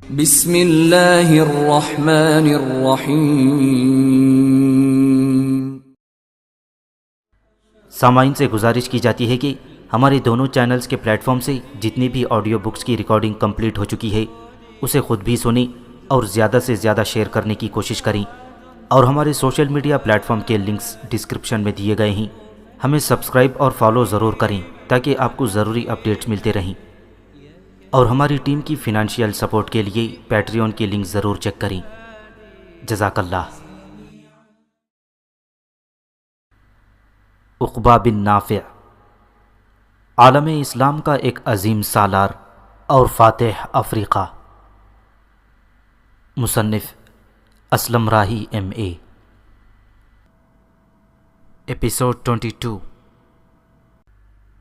بسم اللہ الرحمن الرحیم۔ سامعین سے گزارش کی جاتی ہے کہ ہمارے دونوں چینلز کے پلیٹ فارم سے جتنی بھی آڈیو بکس کی ریکارڈنگ کمپلیٹ ہو چکی ہے اسے خود بھی سنیں اور زیادہ سے زیادہ شیئر کرنے کی کوشش کریں، اور ہمارے سوشل میڈیا پلیٹ فارم کے لنکس ڈسکرپشن میں دیے گئے ہیں، ہمیں سبسکرائب اور فالو ضرور کریں تاکہ آپ کو ضروری اپڈیٹس ملتے رہیں، اور ہماری ٹیم کی فنانشیل سپورٹ کے لیے پیٹریون کی لنک ضرور چیک کریں۔ جزاک اللہ۔ عقبہ بن نافع عالم اسلام کا ایک عظیم سالار اور فاتح افریقہ۔ مصنف اسلم راہی MA۔ ایپیسوڈ 22۔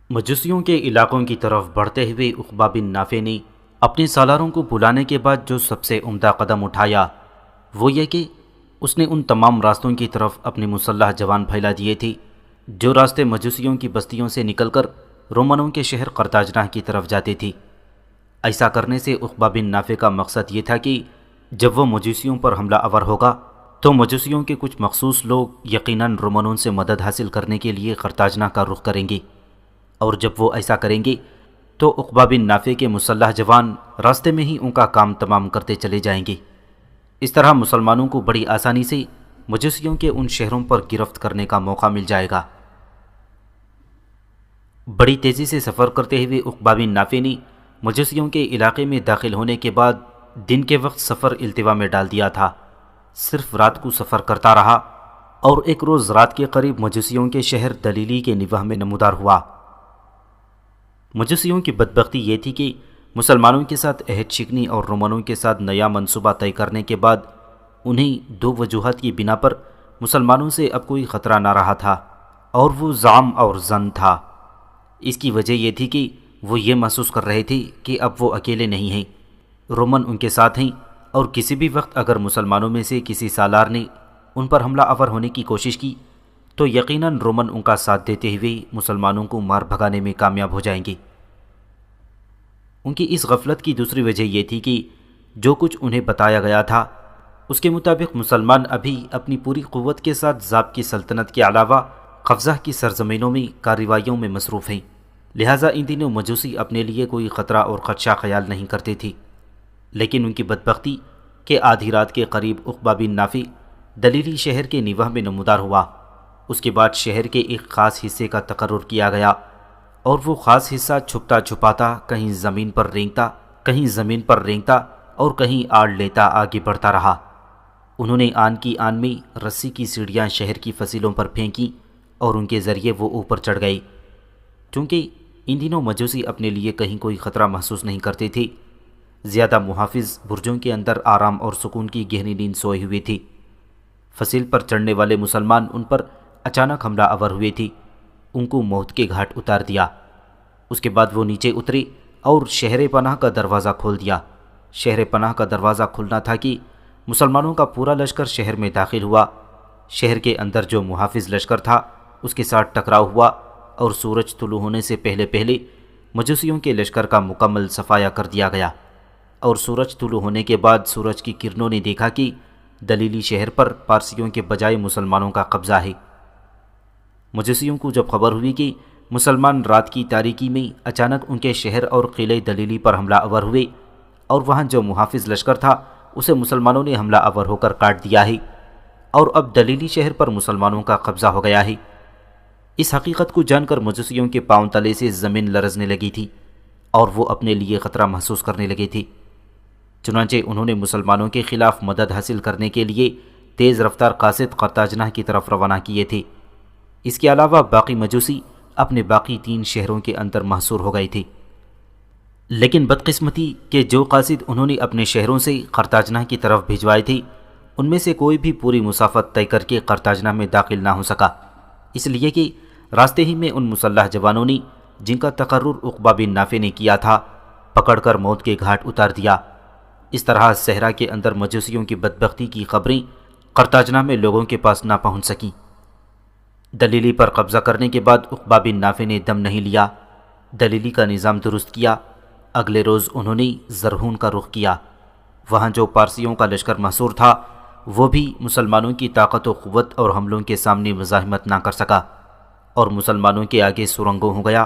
مجوسیوں کے علاقوں کی طرف بڑھتے ہوئے عقبہ بن نافع نے اپنے سالاروں کو بلانے کے بعد جو سب سے عمدہ قدم اٹھایا وہ یہ کہ اس نے ان تمام راستوں کی طرف اپنے مسلح جوان پھیلا دیے تھے جو راستے مجوسیوں کی بستیوں سے نکل کر رومنوں کے شہر قرطاجنہ کی طرف جاتے تھے۔ ایسا کرنے سے عقبہ بن نافع کا مقصد یہ تھا کہ جب وہ مجوسیوں پر حملہ آور ہوگا تو مجوسیوں کے کچھ مخصوص لوگ یقیناً رومنوں سے مدد حاصل کرنے کے لیے قرطاجنہ کا رخ کریں گے، اور جب وہ ایسا کریں گے تو عقبہ بن نافع کے مسلح جوان راستے میں ہی ان کا کام تمام کرتے چلے جائیں گے۔ اس طرح مسلمانوں کو بڑی آسانی سے مجوسیوں کے ان شہروں پر گرفت کرنے کا موقع مل جائے گا۔ بڑی تیزی سے سفر کرتے ہوئے عقبہ بن نافع نے مجوسیوں کے علاقے میں داخل ہونے کے بعد دن کے وقت سفر التوا میں ڈال دیا تھا، صرف رات کو سفر کرتا رہا، اور ایک روز رات کے قریب مجوسیوں کے شہر دلیلی کے نواح میں نمودار ہوا۔ مجوسیوں کی بدبختی یہ تھی کہ مسلمانوں کے ساتھ عہد شکنی اور رومنوں کے ساتھ نیا منصوبہ طے کرنے کے بعد انہیں دو وجوہات کی بنا پر مسلمانوں سے اب کوئی خطرہ نہ رہا تھا، اور وہ زعم اور ظن تھا۔ اس کی وجہ یہ تھی کہ وہ یہ محسوس کر رہے تھے کہ اب وہ اکیلے نہیں ہیں، رومن ان کے ساتھ ہیں، اور کسی بھی وقت اگر مسلمانوں میں سے کسی سالار نے ان پر حملہ آور ہونے کی کوشش کی تو یقیناً رومن ان کا ساتھ دیتے ہوئے مسلمانوں کو مار بھگانے میں کامیاب ہو جائیں گے۔ ان کی اس غفلت کی دوسری وجہ یہ تھی کہ جو کچھ انہیں بتایا گیا تھا اس کے مطابق مسلمان ابھی اپنی پوری قوت کے ساتھ ذاب کی سلطنت کے علاوہ قبضہ کی سرزمینوں میں کارروائیوں میں مصروف ہیں، لہٰذا ان دنوں مجوسی اپنے لیے کوئی خطرہ اور خدشہ خیال نہیں کرتے تھے۔ لیکن ان کی بدبختی کہ آدھی رات کے قریب عقبہ بن نافع دلیلی شہر کے نواح میں نمودار ہوا۔ اس کے بعد شہر کے ایک خاص حصے کا تقرر کیا گیا، اور وہ خاص حصہ چھپتا چھپاتا کہیں زمین پر رینگتا اور کہیں آڑ لیتا آگے بڑھتا رہا۔ انہوں نے آن کی آن میں رسی کی سیڑھیاں شہر کی فصیلوں پر پھینکیں اور ان کے ذریعے وہ اوپر چڑھ گئے۔ چونکہ ان دنوں مجوسی اپنے لیے کہیں کوئی خطرہ محسوس نہیں کرتے تھے، زیادہ محافظ برجوں کے اندر آرام اور سکون کی گہری نیند سوئے ہوئے تھے۔ فصیل پر چڑھنے والے مسلمان ان پر اچانک حملہ آور ہوئے تھے، ان کو موت کے گھاٹ اتار دیا۔ اس کے بعد وہ نیچے اترے اور شہر پناہ کا دروازہ کھول دیا۔ شہر پناہ کا دروازہ کھلنا تھا کہ مسلمانوں کا پورا لشکر شہر میں داخل ہوا۔ شہر کے اندر جو محافظ لشکر تھا اس کے ساتھ ٹکراؤ ہوا، اور سورج طلوع ہونے سے پہلے مجوسیوں کے لشکر کا مکمل صفایا کر دیا گیا، اور سورج طلوع ہونے کے بعد سورج کی کرنوں نے دیکھا کہ دلیلی شہر پر پارسیوں کے بجائے مسلمانوں کا قبضہ ہے۔ مجوسیوں کو جب خبر ہوئی کہ مسلمان رات کی تاریکی میں اچانک ان کے شہر اور قلعہ دلیلی پر حملہ آور ہوئے، اور وہاں جو محافظ لشکر تھا اسے مسلمانوں نے حملہ آور ہو کر کاٹ دیا ہے، اور اب دلیلی شہر پر مسلمانوں کا قبضہ ہو گیا ہے، اس حقیقت کو جان کر مجوسیوں کے پاؤں تلے سے زمین لرزنے لگی تھی، اور وہ اپنے لیے خطرہ محسوس کرنے لگے تھے۔ چنانچہ انہوں نے مسلمانوں کے خلاف مدد حاصل کرنے کے لیے تیز رفتار قاصد قرطاجنہ کی طرف روانہ کیے تھے۔ اس کے علاوہ باقی مجوسی اپنے باقی 3 شہروں کے اندر محصور ہو گئے تھے، لیکن بدقسمتی کہ جو قاصد انہوں نے اپنے شہروں سے قرطاجنہ کی طرف بھجوائے تھے ان میں سے کوئی بھی پوری مسافت طے کر کے قرطاجنہ میں داخل نہ ہو سکا، اس لیے کہ راستے ہی میں ان مسلح جوانوں نے جن کا تقرر عقبہ بن نافع نے کیا تھا پکڑ کر موت کے گھاٹ اتار دیا۔ اس طرح صحرا کے اندر مجوسیوں کی بدبختی کی خبریں قرطاجنہ میں لوگوں کے پاس نہ پہنچ سکیں۔ دلیلی پر قبضہ کرنے کے بعد عقبہ بن نافع نے دم نہیں لیا، دلیلی کا نظام درست کیا۔ اگلے روز انہوں نے زرہون کا رخ کیا۔ وہاں جو پارسیوں کا لشکر محصور تھا وہ بھی مسلمانوں کی طاقت و قوت اور حملوں کے سامنے مزاحمت نہ کر سکا، اور مسلمانوں کے آگے سرنگوں ہو گیا،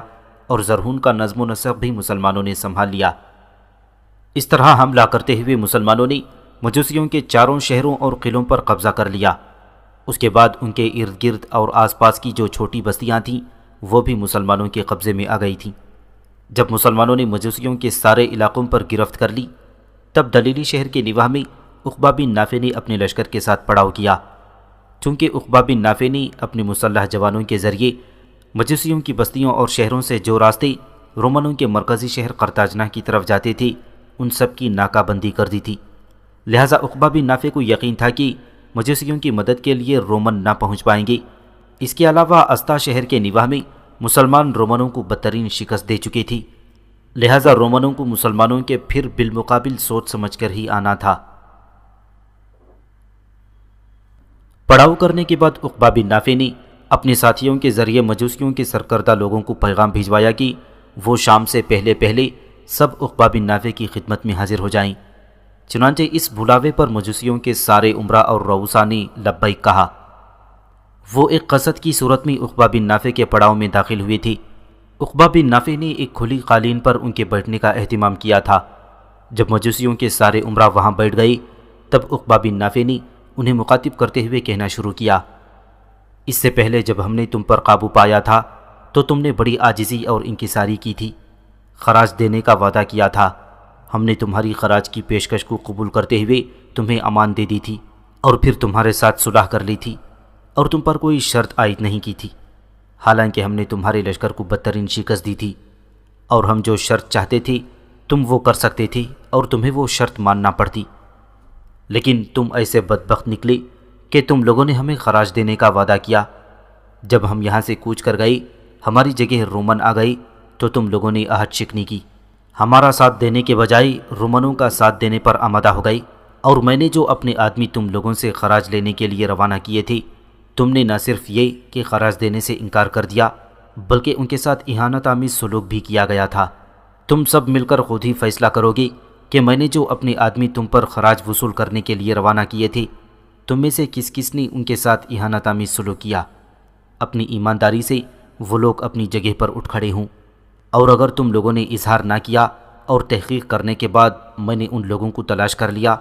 اور زرہون کا نظم و نسق بھی مسلمانوں نے سنبھال لیا۔ اس طرح حملہ کرتے ہوئے مسلمانوں نے مجوسیوں کے چاروں شہروں اور قلعوں پر قبضہ کر لیا۔ اس کے بعد ان کے ارد گرد اور آس پاس کی جو چھوٹی بستیاں تھیں وہ بھی مسلمانوں کے قبضے میں آ گئی تھیں۔ جب مسلمانوں نے مجوسیوں کے سارے علاقوں پر گرفت کر لی، تب دلیلی شہر کے نواح میں عقبہ بن نافع نے اپنے لشکر کے ساتھ پڑاؤ کیا۔ چونکہ عقبہ بن نافع نے اپنے مسلح جوانوں کے ذریعے مجوسیوں کی بستیوں اور شہروں سے جو راستے رومنوں کے مرکزی شہر قرطاجنہ کی طرف جاتے تھے ان سب کی ناکہ بندی کر دی تھی، لہٰذا عقبہ بن نافع کو یقین تھا کہ مجوسیوں کی مدد کے لیے رومن نہ پہنچ پائیں گے۔ اس کے علاوہ استا شہر کے نواح میں مسلمان رومنوں کو بدترین شکست دے چکے تھی، لہٰذا رومنوں کو مسلمانوں کے پھر بالمقابل سوچ سمجھ کر ہی آنا تھا۔ پڑاؤ کرنے کے بعد عقبہ بن نافع نے اپنے ساتھیوں کے ذریعے مجوسیوں کے سرکردہ لوگوں کو پیغام بھجوایا کہ وہ شام سے پہلے پہلے سب عقبہ بن نافع کی خدمت میں حاضر ہو جائیں۔ چنانچہ اس بلاوے پر مجوسیوں کے سارے عمرا اور رؤسا نے لبیک کہا۔ وہ ایک قصد کی صورت میں عقبہ بن نافع کے پڑاؤ میں داخل ہوئے تھے۔ عقبہ بن نافع نے ایک کھلی قالین پر ان کے بیٹھنے کا اہتمام کیا تھا۔ جب مجوسیوں کے سارے عمرا وہاں بیٹھ گئے تب عقبہ بن نافع نے انہیں مخاطب کرتے ہوئے کہنا شروع کیا، اس سے پہلے جب ہم نے تم پر قابو پایا تھا تو تم نے بڑی عاجزی اور انکساری کی تھی، خراج دینے کا وعدہ کیا تھا۔ ہم نے تمہاری خراج کی پیشکش کو قبول کرتے ہوئے تمہیں امان دے دی تھی اور پھر تمہارے ساتھ صلح کر لی تھی اور تم پر کوئی شرط عائد نہیں کی تھی، حالانکہ ہم نے تمہارے لشکر کو بدترین شکست دی تھی، اور ہم جو شرط چاہتے تھے تم وہ کر سکتے تھے اور تمہیں وہ شرط ماننا پڑتی، لیکن تم ایسے بدبخت نکلے کہ تم لوگوں نے ہمیں خراج دینے کا وعدہ کیا۔ جب ہم یہاں سے کوچ کر گئے، ہماری جگہ رومن آ گئی تو تم لوگوں نے عہد شکنی کی، ہمارا ساتھ دینے کے بجائے رومنوں کا ساتھ دینے پر آمادہ ہو گئی، اور میں نے جو اپنے آدمی تم لوگوں سے خراج لینے کے لیے روانہ کیے تھے، تم نے نہ صرف یہ کہ خراج دینے سے انکار کر دیا بلکہ ان کے ساتھ اہانت آمیز سلوک بھی کیا گیا تھا۔ تم سب مل کر خود ہی فیصلہ کرو گے کہ میں نے جو اپنے آدمی تم پر خراج وصول کرنے کے لیے روانہ کیے تھے، تم میں سے کس کس نے ان کے ساتھ اہانت آمیز سلوک کیا۔ اپنی ایمانداری سے وہ لوگ اپنی جگہ پر اٹھ کھڑے ہوں، اور اگر تم لوگوں نے اظہار نہ کیا اور تحقیق کرنے کے بعد میں نے ان لوگوں کو تلاش کر لیا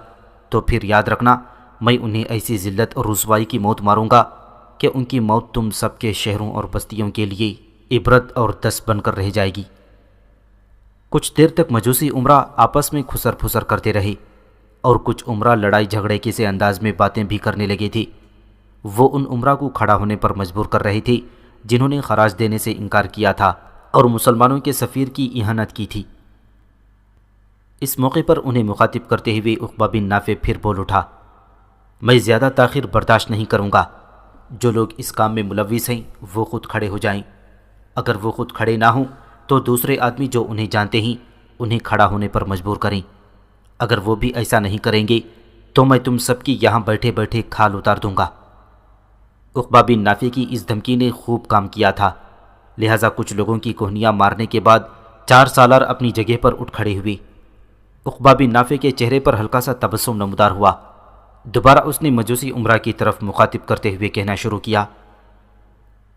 تو پھر یاد رکھنا میں انہیں ایسی ذلت اور رسوائی کی موت ماروں گا کہ ان کی موت تم سب کے شہروں اور بستیوں کے لیے عبرت اور دس بن کر رہ جائے گی۔ کچھ دیر تک مجوسی عمرہ آپس میں کھسر پھسر کرتے رہے، اور کچھ عمرہ لڑائی جھگڑے کے سے انداز میں باتیں بھی کرنے لگے تھے۔ وہ ان عمرہ کو کھڑا ہونے پر مجبور کر رہے تھے جنہوں نے خراج دینے سے انکار کیا تھا اور مسلمانوں کے سفیر کی اہانت کی تھی۔ اس موقع پر انہیں مخاطب کرتے ہوئے عقبہ بن نافع پھر بول اٹھا، میں زیادہ تاخیر برداشت نہیں کروں گا۔ جو لوگ اس کام میں ملوث ہیں وہ خود کھڑے ہو جائیں، اگر وہ خود کھڑے نہ ہوں تو دوسرے آدمی جو انہیں جانتے ہیں انہیں کھڑا ہونے پر مجبور کریں، اگر وہ بھی ایسا نہیں کریں گے تو میں تم سب کی یہاں بیٹھے بیٹھے کھال اتار دوں گا۔ عقبہ بن نافع کی اس دھمکی نے خوب کام کیا تھا، لہٰذا کچھ لوگوں کی کوہنیاں مارنے کے بعد 4 سالار اپنی جگہ پر اٹھ کھڑے ہوئے۔ عقبہ بن نافع کے چہرے پر ہلکا سا تبسم نمودار ہوا۔ دوبارہ اس نے مجوسی عمرہ کی طرف مخاطب کرتے ہوئے کہنا شروع کیا،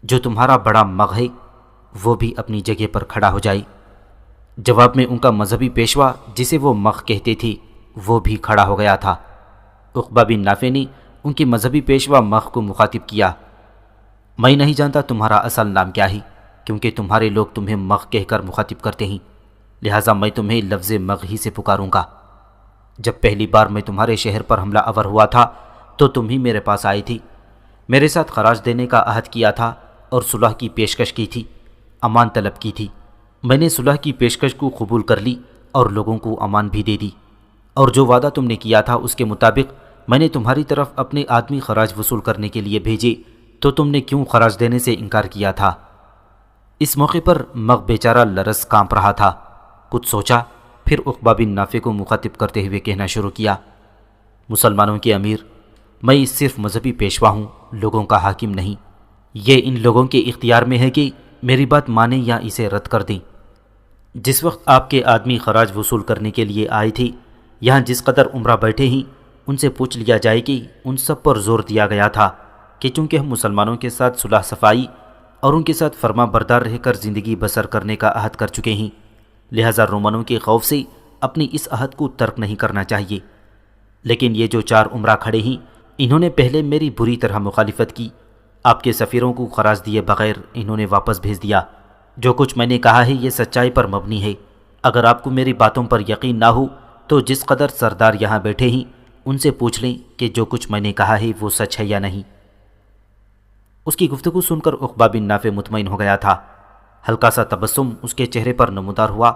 جو تمہارا بڑا مغ ہے وہ بھی اپنی جگہ پر کھڑا ہو جائے۔ جواب میں ان کا مذہبی پیشوا جسے وہ مغ کہتے تھے وہ بھی کھڑا ہو گیا تھا۔ عقبہ بن نافع نے ان کے مذہبی پیشوا مغ کو مخاطب کیا، میں نہیں جانتا تمہارا اصل نام کیا ہے، کیونکہ تمہارے لوگ تمہیں مغ کہہ کر مخاطب کرتے ہیں، لہٰذا میں تمہیں لفظ مغ ہی سے پکاروں گا۔ جب پہلی بار میں تمہارے شہر پر حملہ آور ہوا تھا تو تم ہی میرے پاس آئی تھی، میرے ساتھ خراج دینے کا عہد کیا تھا اور صلح کی پیشکش کی تھی، امان طلب کی تھی۔ میں نے صلح کی پیشکش کو قبول کر لی اور لوگوں کو امان بھی دے دی، اور جو وعدہ تم نے کیا تھا اس کے مطابق میں نے تمہاری طرف اپنے آدمی خراج وصول کرنے کے لیے بھیجے، تو تم نے کیوں خراج دینے سے انکار کیا تھا؟ اس موقع پر مغ بیچارہ لرز کانپ رہا تھا۔ کچھ سوچا، پھر عقبہ بن نافع کو مخاطب کرتے ہوئے کہنا شروع کیا، مسلمانوں کے امیر، میں صرف مذہبی پیشوا ہوں، لوگوں کا حاکم نہیں۔ یہ ان لوگوں کے اختیار میں ہے کہ میری بات مانیں یا اسے رد کر دیں۔ جس وقت آپ کے آدمی خراج وصول کرنے کے لیے آئے تھے یہاں جس قدر عمرہ بیٹھے ہیں ان سے پوچھ لیا جائے کہ ان سب پر زور دیا گیا تھا کہ چونکہ ہم مسلمانوں کے ساتھ صلح صفائی اور ان کے ساتھ فرما بردار رہ کر زندگی بسر کرنے کا عہد کر چکے ہیں، لہٰذا رومنوں کے خوف سے اپنی اس عہد کو ترک نہیں کرنا چاہیے۔ لیکن یہ جو 4 عمرہ کھڑے ہیں انہوں نے پہلے میری بری طرح مخالفت کی، آپ کے سفیروں کو خراج دیے بغیر انہوں نے واپس بھیج دیا۔ جو کچھ میں نے کہا ہے یہ سچائی پر مبنی ہے، اگر آپ کو میری باتوں پر یقین نہ ہو تو جس قدر سردار یہاں بیٹھے ہیں ان سے پوچھ لیں کہ جو کچھ میں نے کہا ہے وہ سچ ہے یا نہیں۔ اس کی گفتگو سن کر عقبہ بن نافع مطمئن ہو گیا تھا، ہلکا سا تبسم اس کے چہرے پر نمودار ہوا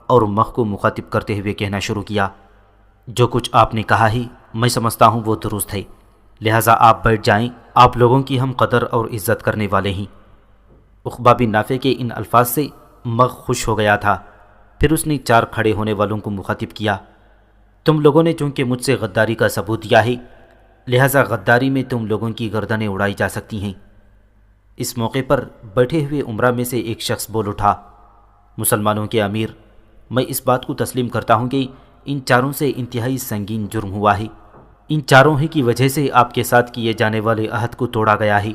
اور مخ کو مخاطب کرتے ہوئے کہنا شروع کیا، جو کچھ آپ نے کہا ہے میں سمجھتا ہوں وہ درست ہے، لہٰذا آپ بیٹھ جائیں، آپ لوگوں کی ہم قدر اور عزت کرنے والے ہیں۔ عقبہ بن نافع کے ان الفاظ سے مغ خوش ہو گیا تھا، پھر اس نے 4 کھڑے ہونے والوں کو مخاطب کیا، تم لوگوں نے چونکہ مجھ سے غداری کا ثبوت دیا ہے لہٰذا غداری میں تم لوگوں کی گردنیں اڑائی جا سکتی ہیں۔ اس موقع پر بیٹھے ہوئے عمرہ میں سے ایک شخص بول اٹھا، مسلمانوں کے امیر، میں اس بات کو تسلیم کرتا ہوں کہ ان 4 سے انتہائی سنگین جرم ہوا ہے، ان 4 ہی کی وجہ سے آپ کے ساتھ کیے جانے والے عہد کو توڑا گیا ہے۔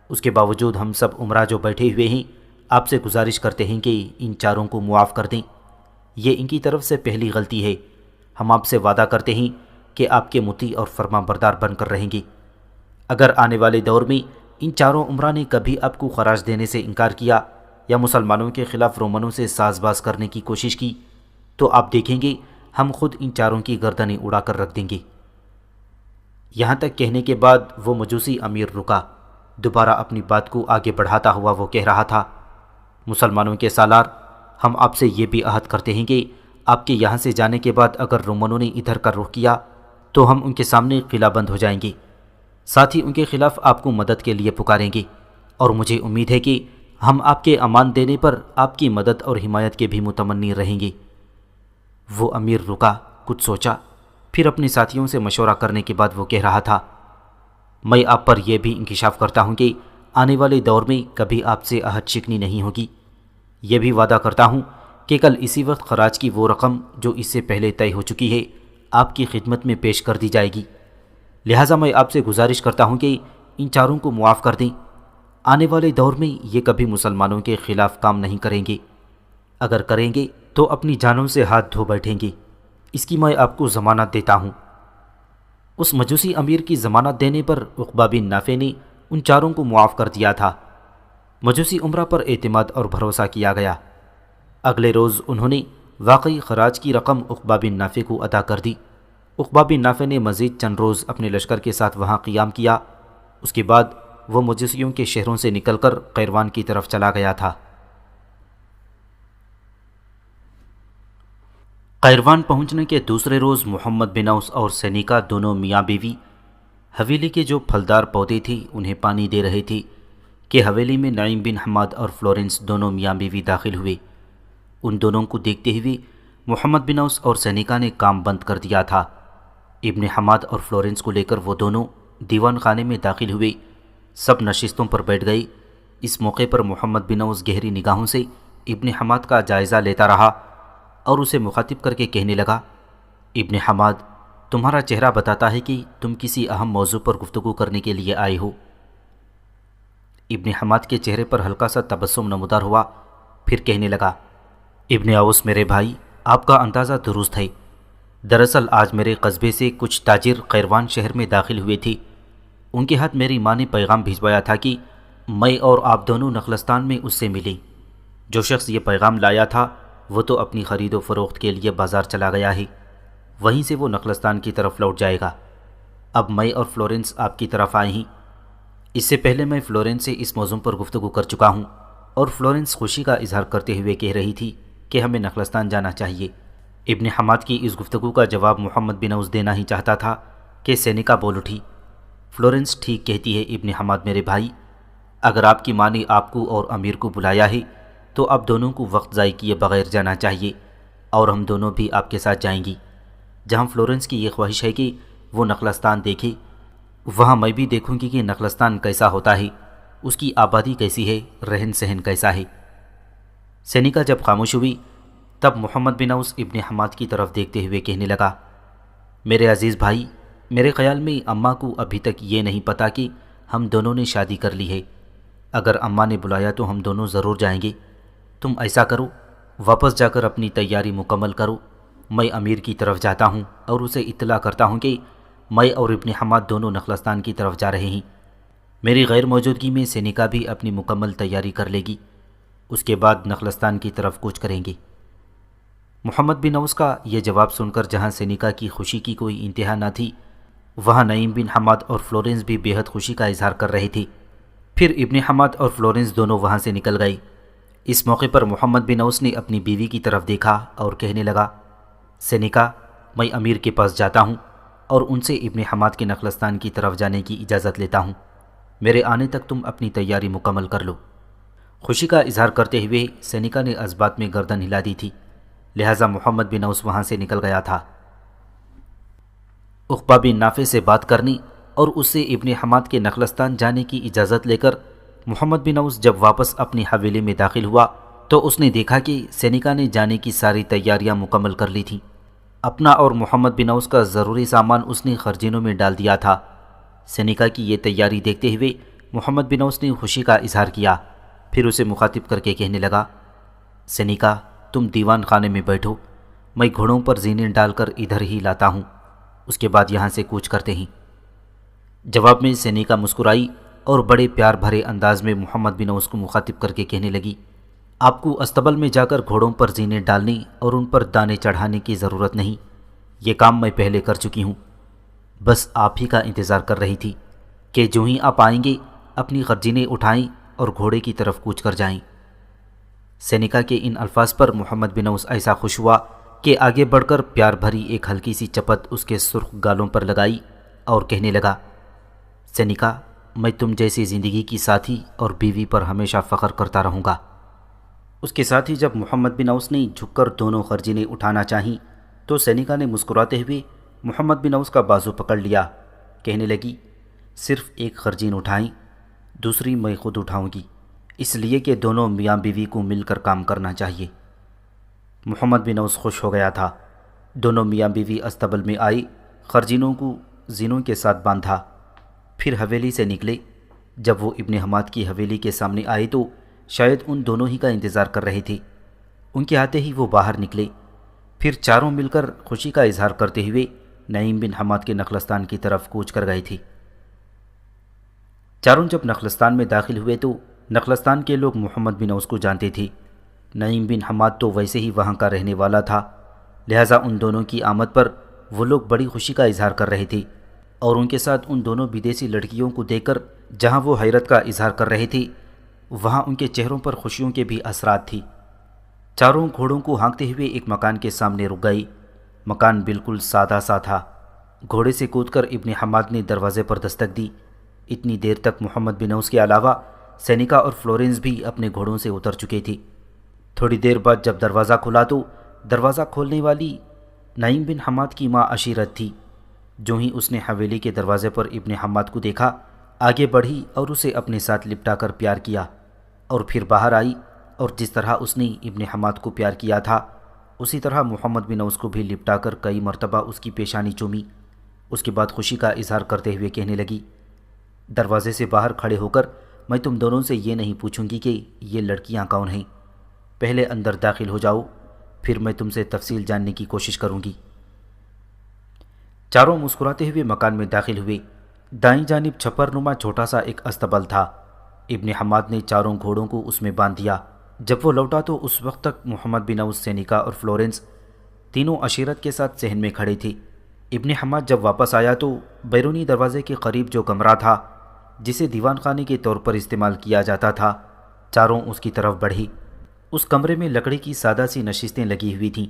اس کے باوجود ہم سب عمرہ جو بیٹھے ہوئے ہیں آپ سے گزارش کرتے ہیں کہ ان 4 کو معاف کر دیں، یہ ان کی طرف سے پہلی غلطی ہے۔ ہم آپ سے وعدہ کرتے ہیں کہ آپ کے مطیع اور فرما بردار بن کر رہیں گے۔ اگر آنے والے دور میں ان 4 عمرہ نے کبھی آپ کو خراج دینے سے انکار کیا یا مسلمانوں کے خلاف رومنوں سے ساز باز کرنے کی کوشش کی تو آپ دیکھیں گے ہم خود ان 4 کی گردنیں اڑا کر رکھ دیں گے۔ یہاں تک کہنے کے بعد وہ مجوسی امیر رکا، دوبارہ اپنی بات کو آگے بڑھاتا ہوا وہ کہہ رہا تھا، مسلمانوں کے سالار، ہم آپ سے یہ بھی عہد کرتے ہیں کہ آپ کے یہاں سے جانے کے بعد اگر رومنوں نے ادھر کا رخ کیا تو ہم ان کے سامنے قلعہ بند ہو جائیں گے، ساتھ ہی ان کے خلاف آپ کو مدد کے لیے پکاریں گے، اور مجھے امید ہے کہ ہم آپ کے امان دینے پر آپ کی مدد اور حمایت کے بھی متمنی رہیں گے۔ وہ امیر رکا، کچھ سوچا، پھر اپنے ساتھیوں سے مشورہ کرنے کے بعد وہ کہہ رہا تھا، میں آپ پر یہ بھی انکشاف کرتا ہوں کہ آنے والے دور میں کبھی آپ سے عہد شکنی نہیں ہوگی، یہ بھی وعدہ کرتا ہوں کہ کل اسی وقت خراج کی وہ رقم جو اس سے پہلے طے ہو چکی ہے آپ کی خدمت میں پیش کر دی جائے گی، لہٰذا میں آپ سے گزارش کرتا ہوں کہ ان 4 کو معاف کر دیں۔ آنے والے دور میں یہ کبھی مسلمانوں کے خلاف کام نہیں کریں گے، اگر کریں گے تو اپنی جانوں سے ہاتھ دھو بیٹھیں گے، اس کی میں آپ کو ضمانت دیتا ہوں۔ اس مجوسی امیر کی ضمانت دینے پر عقبہ بن نافع نے ان 4 کو معاف کر دیا تھا۔ مجوسی عمرہ پر اعتماد اور بھروسہ کیا گیا۔ اگلے روز انہوں نے واقعی خراج کی رقم عقبہ بن نافع کو ادا کر دی۔ عقبہ بن نافع نے مزید چند روز اپنے لشکر کے ساتھ وہاں قیام کیا، اس کے بعد وہ مجوسیوں کے شہروں سے نکل کر قیروان کی طرف چلا گیا تھا۔ قیروان پہنچنے کے دوسرے روز محمد بن اوس اور سینیکا دونوں میاں بیوی حویلی کے جو پھلدار پودے تھے انہیں پانی دے رہے تھے کہ حویلی میں نعیم بن حماد اور فلورنس دونوں میاں بیوی داخل ہوئے۔ ان دونوں کو دیکھتے ہوئے محمد بن اوس اور سینیکا نے کام بند کر دیا تھا۔ ابن حماد اور فلورنس کو لے کر وہ دونوں دیوان خانے میں داخل ہوئے، سب نشستوں پر بیٹھ گئے۔ اس موقع پر محمد بن اوس گہری نگاہوں سے ابن حماد کا جائزہ لیتا رہا اور اسے مخاطب کر کے کہنے لگا، ابن حماد، تمہارا چہرہ بتاتا ہے کہ تم کسی اہم موضوع پر گفتگو کرنے کے لیے آئے ہو۔ ابن حماد کے چہرے پر ہلکا سا تبسم نمودار ہوا، پھر کہنے لگا، ابن اوس میرے بھائی، آپ کا اندازہ درست ہے۔ دراصل آج میرے قصبے سے کچھ تاجر قیروان شہر میں داخل ہوئے تھے، ان کے ہاتھ میری ماں نے پیغام بھیجوایا تھا کہ میں اور آپ دونوں نخلستان میں اس سے ملیں۔ جو شخص یہ پیغام لایا تھا وہ تو اپنی خرید و فروخت کے لیے بازار چلا گیا ہے، وہیں سے وہ نخلستان کی طرف لوٹ جائے گا۔ اب میں اور فلورنس آپ کی طرف آئے ہیں۔ اس سے پہلے میں فلورنس سے اس موضوع پر گفتگو کر چکا ہوں اور فلورنس خوشی کا اظہار کرتے ہوئے کہہ رہی تھی کہ ہمیں نخلستان جانا چاہیے۔ ابن حماد کی اس گفتگو کا جواب محمد بن اوس دینا ہی چاہتا تھا کہ سینیکا بول اٹھی، فلورنس ٹھیک کہتی ہے ابن حماد میرے بھائی، اگر آپ کی ماں نے آپ کو اور امیر کو بلایا ہے تو آپ دونوں کو وقت ضائع کیے بغیر جانا چاہیے، اور ہم دونوں بھی آپ کے ساتھ جائیں گی۔ جہاں فلورنس کی یہ خواہش ہے کہ وہ نخلستان دیکھے، وہاں میں بھی دیکھوں گی کہ نخلستان کیسا ہوتا ہے، اس کی آبادی کیسی ہے، رہن سہن کیسا ہے۔ سینیکا جب خاموش ہوئی تب محمد بن اوس ابن حماد کی طرف دیکھتے ہوئے کہنے لگا، میرے عزیز بھائی، میرے خیال میں اماں کو ابھی تک یہ نہیں پتا کہ ہم دونوں نے شادی کر لی ہے۔ اگر اماں نے بلایا تو ہم دونوں ضرور جائیں گے۔ تم ایسا کرو، واپس جا کر اپنی تیاری مکمل کرو۔ میں امیر کی طرف جاتا ہوں اور اسے اطلاع کرتا ہوں کہ میں اور ابن حماد دونوں نخلستان کی طرف جا رہے ہیں۔ میری غیر موجودگی میں سینیکا بھی اپنی مکمل تیاری کر لے گی۔ اس کے بعد نخلستان کی طرف کوچ کریں گے۔ محمد بن اوس کا یہ جواب سن کر جہاں سینیکا کی خوشی کی کوئی انتہا نہ تھی، وہاں نعیم بن حماد اور فلورنس بھی بے حد خوشی کا اظہار کر رہے تھے۔ پھر ابن حماد اور فلورنس دونوں وہاں سے نکل گئے۔ اس موقع پر محمد بن اوس نے اپنی بیوی کی طرف دیکھا اور کہنے لگا، سینیکا، میں امیر کے پاس جاتا ہوں اور ان سے ابن حماد کے نخلستان کی طرف جانے کی اجازت لیتا ہوں۔ میرے آنے تک تم اپنی تیاری مکمل کر لو۔ خوشی کا اظہار کرتے ہوئے سینیکا نے اس بات میں گردن ہلا دی تھی، لہٰذا محمد بن اوس وہاں سے نکل گیا تھا۔ عقبہ بن نافع سے بات کرنی اور اس سے ابن حماد کے نخلستان جانے کی اجازت لے کر محمد بن اوس جب واپس اپنی حویلی میں داخل ہوا تو اس نے دیکھا کہ سینیکا نے جانے کی ساری تیاریاں مکمل کر لی تھیں۔ اپنا اور محمد بن اوس کا ضروری سامان اس نے خرجینوں میں ڈال دیا تھا۔ سینیکا کی یہ تیاری دیکھتے ہوئے محمد بن اوس نے خوشی کا اظہار کیا، پھر اسے مخاطب کر کے کہنے لگا، سینیکا، تم دیوان خانے میں بیٹھو، میں گھوڑوں پر زینے ڈال کر ادھر ہی لاتا ہوں، اس کے بعد یہاں سے کوچ کرتے ہیں۔ جواب میں سینیکا مسکرائی اور بڑے پیار بھرے انداز میں محمد بن اوس کو مخاطب کر کے کہنے لگی، آپ کو استبل میں جا کر گھوڑوں پر زینے ڈالنے اور ان پر دانے چڑھانے کی ضرورت نہیں، یہ کام میں پہلے کر چکی ہوں، بس آپ ہی کا انتظار کر رہی تھی کہ جو ہی آپ آئیں گے اپنی خرجینیں اٹھائیں اور گھوڑے کی طرف کوچ کر جائیں۔ سینیکا کے ان الفاظ پر محمد بن اوس ایسا خوش ہوا کہ آگے بڑھ کر پیار بھری ایک ہلکی سی چپت اس کے سرخ گالوں پر لگائی اور کہنے لگا، سینیکا، میں تم جیسی زندگی کی ساتھی اور بیوی پر ہمیشہ فخر کرتا رہوں گا۔ اس کے ساتھ ہی جب محمد بن اوس نے جھک کر دونوں خرجینیں اٹھانا چاہیں تو سینیکا نے مسکراتے ہوئے محمد بن اوس کا بازو پکڑ لیا، کہنے لگی، صرف ایک خرجین اٹھائیں، دوسری میں خود اٹھاؤں گی، اس لیے کہ دونوں میاں بیوی کو مل کر کام کرنا چاہیے۔ محمد بن اوس خوش ہو گیا تھا۔ دونوں میاں بیوی استبل میں آئی، خرجینوں کو زینوں کے ساتھ باندھا، پھر حویلی سے نکلے۔ جب وہ ابن حماد کی حویلی کے سامنے آئے تو شاید ان دونوں ہی کا انتظار کر رہے تھے۔ ان کے آتے ہی وہ باہر نکلے، پھر چاروں مل کر خوشی کا اظہار کرتے ہوئے نعیم بن حماد کے نخلستان کی طرف کوچ کر گئے تھے۔ چاروں جب نخلستان میں داخل ہوئے تو نخلستان کے لوگ محمد بن اوس کو جانتے تھے۔ نعیم بن حماد تو ویسے ہی وہاں کا رہنے والا تھا، لہٰذا ان دونوں کی آمد پر وہ لوگ بڑی خوشی کا اظہار کر رہے تھے، اور ان کے ساتھ ان دونوں بدیسی لڑکیوں کو دیکھ کر جہاں وہ حیرت کا اظہار کر رہے تھے وہاں ان کے چہروں پر خوشیوں کے بھی اثرات تھی۔ چاروں گھوڑوں کو ہانکتے ہوئے ایک مکان کے سامنے رک گئی۔ مکان بالکل سادہ سا تھا۔ گھوڑے سے کود کر ابن حماد نے دروازے پر دستک دی۔ اتنی دیر تک محمد بن اوس کے علاوہ سینیکا اور فلورنس بھی اپنے گھوڑوں سے اتر چکے تھے۔ تھوڑی دیر بعد جب دروازہ کھلا تو دروازہ کھولنے والی نعیم بن حماد کی ماں عشیرت تھی۔ جو ہی اس نے حویلی کے دروازے پر ابن حماد کو دیکھا، آگے بڑھی اور اسے اپنے ساتھ لپٹا کر پیار کیا، اور پھر باہر آئی، اور جس طرح اس نے ابن حماد کو پیار کیا تھا اسی طرح محمد بن اوس کو بھی لپٹا کر کئی مرتبہ اس کی پیشانی چومی۔ اس کے بعد خوشی کا اظہار کرتے ہوئے کہنے لگی، دروازے سے باہر کھڑے ہو کر میں تم دونوں سے یہ نہیں پوچھوں گی کہ یہ لڑکیاں کون ہیں، پہلے اندر داخل ہو جاؤ، پھر میں تم سے تفصیل جاننے کی کوشش کروں گی۔ چاروں مسکراتے ہوئے مکان میں داخل ہوئے۔ دائیں جانب چھپر نما چھوٹا سا ایک استبل تھا۔ ابن حماد نے چاروں گھوڑوں کو اس میں باندھ دیا۔ جب وہ لوٹا تو اس وقت تک محمد بن اوس، سینیکا اور فلورنس تینوں عشیرت کے ساتھ صحن میں کھڑے تھے۔ ابن حماد جب واپس آیا تو بیرونی دروازے کے قریب جو کمرہ تھا جسے دیوان خانے کے طور پر استعمال کیا جاتا تھا، چاروں اس کی طرف بڑھے۔ اس کمرے میں لکڑی کی سادہ سی نشستیں لگی ہوئی تھیں۔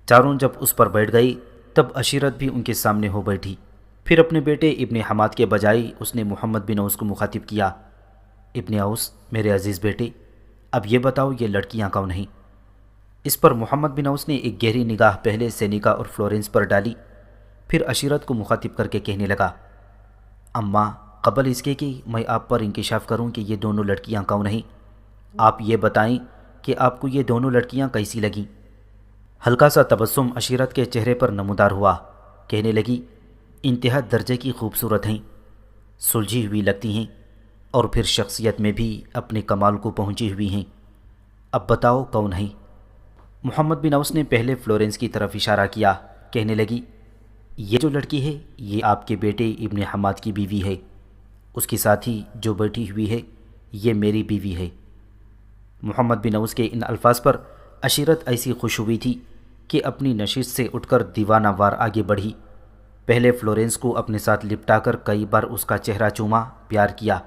چاروں جب اس پر بیٹھ گئے تب عشیرت بھی ان کے سامنے ہو بیٹھی۔ پھر اپنے بیٹے ابن حماد کے بجائے اس نے محمد بن اوس کو مخاطب کیا، ابن اوس، میرے عزیز بیٹے، اب یہ بتاؤ یہ لڑکیاں کون ہیں؟ اس پر محمد بن اوس نے ایک گہری نگاہ پہلے سینیکا اور فلورنس پر ڈالی، پھر عشیرت کو مخاطب کر کے کہنے لگا، اماں، قبل اس کے کہ میں آپ پر انکشاف کروں کہ یہ دونوں لڑکیاں کون ہیں، آپ یہ بتائیں کہ آپ کو یہ دونوں لڑکیاں کیسی لگیں؟ ہلکا سا تبسم عشیرت کے چہرے پر نمودار ہوا۔ کہنے لگی، انتہا درجے کی خوبصورت ہیں، سلجھی ہوئی لگتی ہیں اور پھر شخصیت میں بھی اپنے کمال کو پہنچی ہوئی ہیں۔ اب بتاؤ کون ہیں؟ محمد بن اوس نے پہلے فلورنس کی طرف اشارہ کیا، کہنے لگی، یہ جو لڑکی ہے یہ آپ کے بیٹے ابن حماد کی بیوی ہے، اس کے ساتھ ہی جو بیٹھی ہوئی ہے یہ میری بیوی ہے۔ محمد بن اوس کے ان الفاظ پر عشیرت ایسی خوش ہوئی تھی کہ اپنی نشست سے اٹھ کر دیوانہ وار آگے بڑھی۔ پہلے فلورنس کو اپنے ساتھ لپٹا کر کئی بار اس کا چہرہ چوما، پیار کیا۔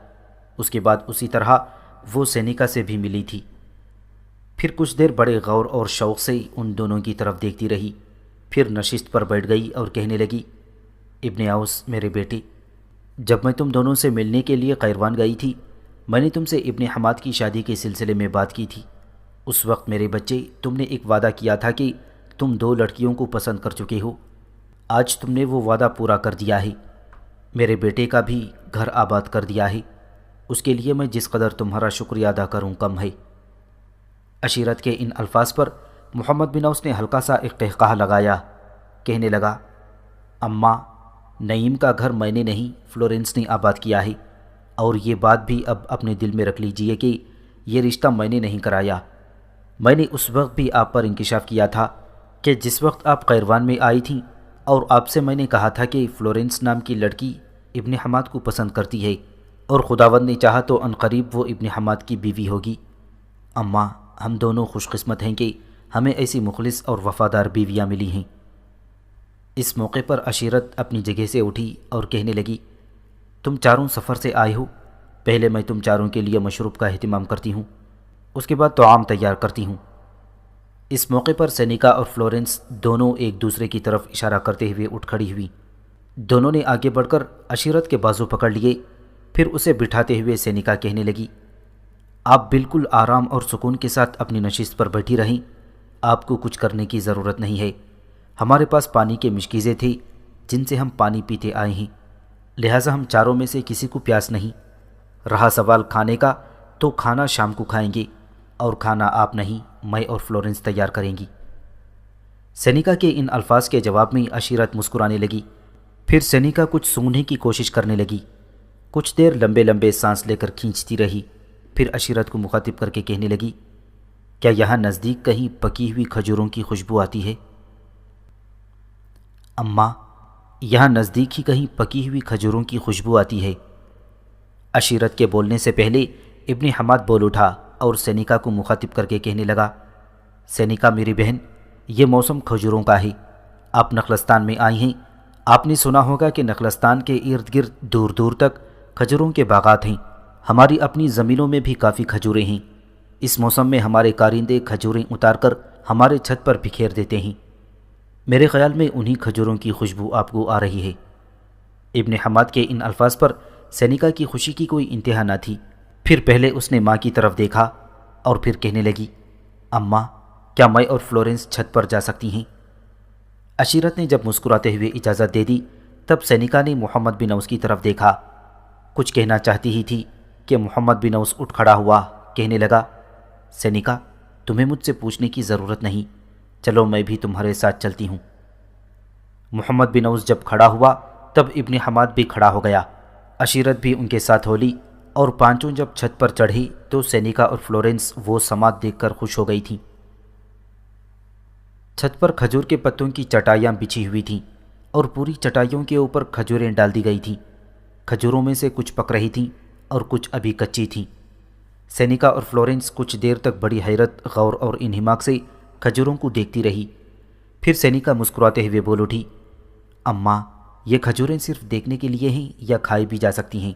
اس کے بعد اسی طرح وہ سینیکا سے بھی ملی تھی۔ پھر کچھ دیر بڑے غور اور شوق سے ان دونوں کی طرف دیکھتی رہی، پھر نشست پر بیٹھ گئی اور کہنے لگی، ابن اوس میرے بیٹے، جب میں تم دونوں سے ملنے کے لیے قیروان گئی تھی، میں نے تم سے ابن حماد کی شادی کے سلسلے میں بات کی تھی۔ اس وقت میرے بچے تم نے ایک وعدہ کیا تھا کہ تم 2 لڑکیوں کو پسند کر چکے ہو۔ آج تم نے وہ وعدہ پورا کر دیا ہے، میرے بیٹے کا بھی گھر آباد کر دیا ہے، اس کے لیے میں جس قدر تمہارا شکریہ ادا کروں کم ہے۔ عشیرت کے ان الفاظ پر محمد بن اوس نے ہلکا سا ایک قہقہہ لگایا، کہنے لگا، اماں، نعیم کا گھر میں نے نہیں فلورنس نے آباد کیا ہے، اور یہ بات بھی اب اپنے دل میں رکھ لیجئے کہ یہ رشتہ میں نے نہیں کرایا۔ میں نے اس وقت بھی آپ پر انکشاف کیا تھا کہ جس وقت آپ قیروان میں آئی تھیں، اور آپ سے میں نے کہا تھا کہ فلورنس نام کی لڑکی ابن حماد کو پسند کرتی ہے، اور خداوند نے چاہا تو عنقریب وہ ابن حماد کی بیوی ہوگی۔ اماں، ہم دونوں خوش قسمت ہیں کہ ہمیں ایسی مخلص اور وفادار بیویاں ملی ہیں۔ اس موقع پر عشیرت اپنی جگہ سے اٹھی اور کہنے لگی، تم چاروں سفر سے آئے ہو، پہلے میں تم چاروں کے لیے مشروب کا اہتمام کرتی ہوں، اس کے بعد طعام تیار کرتی ہوں۔ اس موقع پر سینیکا اور فلورنس دونوں ایک دوسرے کی طرف اشارہ کرتے ہوئے اٹھ کھڑی ہوئی۔ دونوں نے آگے بڑھ کر عشیرت کے بازو پکڑ لیے، پھر اسے بٹھاتے ہوئے سینیکا کہنے لگی، آپ بالکل آرام اور سکون کے ساتھ اپنی نشست پر بیٹھی رہیں، آپ کو کچھ کرنے کی ضرورت نہیں ہے۔ ہمارے پاس پانی کے مشکیزیں تھیں جن سے ہم پانی پیتے آئے ہیں، لہٰذا ہم چاروں میں سے کسی کو پیاس نہیں۔ رہا سوال کھانے کا تو کھانا شام کو کھائیں گے، اور کھانا آپ نہیں، میں اور فلورنس تیار کریں گی۔ سینیکا کے ان الفاظ کے جواب میں عشیرت مسکرانے لگی، پھر سینیکا کچھ سونگنے کی کوشش کرنے لگی۔ کچھ دیر لمبے لمبے سانس لے کر کھینچتی رہی، پھر عشیرت کو مخاطب کر کے کہنے لگی، کیا یہاں نزدیک کہیں پکی ہوئی کھجوروں کی خوشبو آتی ہے؟ اماں، یہاں نزدیک ہی کہیں پکی ہوئی کھجوروں کی خوشبو آتی ہے۔ عشیرت کے بولنے سے پہلے ابن حماد بول اٹھا اور سینیکا کو مخاطب کر کے کہنے لگا، سینیکا میری بہن، یہ موسم کھجوروں کا ہے، آپ نخلستان میں آئی ہیں، آپ نے سنا ہوگا کہ نخلستان کے ارد گرد دور دور تک کھجوروں کے باغات ہیں، ہماری اپنی زمینوں میں بھی کافی کھجوریں ہیں۔ اس موسم میں ہمارے کارندے کھجوریں اتار کر ہمارے چھت پر بکھیر دیتے ہیں، میرے خیال میں انہی کھجوروں کی خوشبو آپ کو آ رہی ہے۔ ابن حماد کے ان الفاظ پر سینیکا کی خوشی کی کوئی انتہا نہ تھی، پھر پہلے اس نے ماں کی طرف دیکھا اور پھر کہنے لگی، اماں، کیا میں اور فلورنس چھت پر جا سکتی ہیں؟ عشیرت نے جب مسکراتے ہوئے اجازت دے دی، تب سینیکا نے محمد بن اوس کی طرف دیکھا۔ کچھ کہنا چاہتی ہی تھی کہ محمد بن اوس اٹھ کھڑا ہوا، کہنے لگا، سینیکا، تمہیں مجھ سے پوچھنے کی ضرورت نہیں، چلو میں بھی تمہارے ساتھ چلتی ہوں۔ محمد بن اوس جب کھڑا ہوا تب ابن حماد بھی کھڑا ہو گیا، عشیرت بھی ان کے ساتھ ہو لی، اور پانچوں جب چھت پر چڑھی تو سینیکا اور فلورنس وہ سماعت دیکھ کر خوش ہو گئی تھیں۔ چھت پر کھجور کے پتوں کی چٹائیاں بچھی ہوئی تھیں اور پوری چٹائیوں کے اوپر کھجوریں ڈال دی گئی تھیں۔ کھجوروں میں سے کچھ پک رہی تھیں اور کچھ ابھی کچی تھیں۔ سینیکا اور فلورنس کچھ دیر تک بڑی حیرت، غور اور انہماک سے کھجوروں کو دیکھتی رہی، پھر سینیکا مسکراتے ہوئے بول اٹھی، اماں، یہ کھجوریں صرف دیکھنے کے لیے ہیں یا کھائی بھی جا سکتی ہیں؟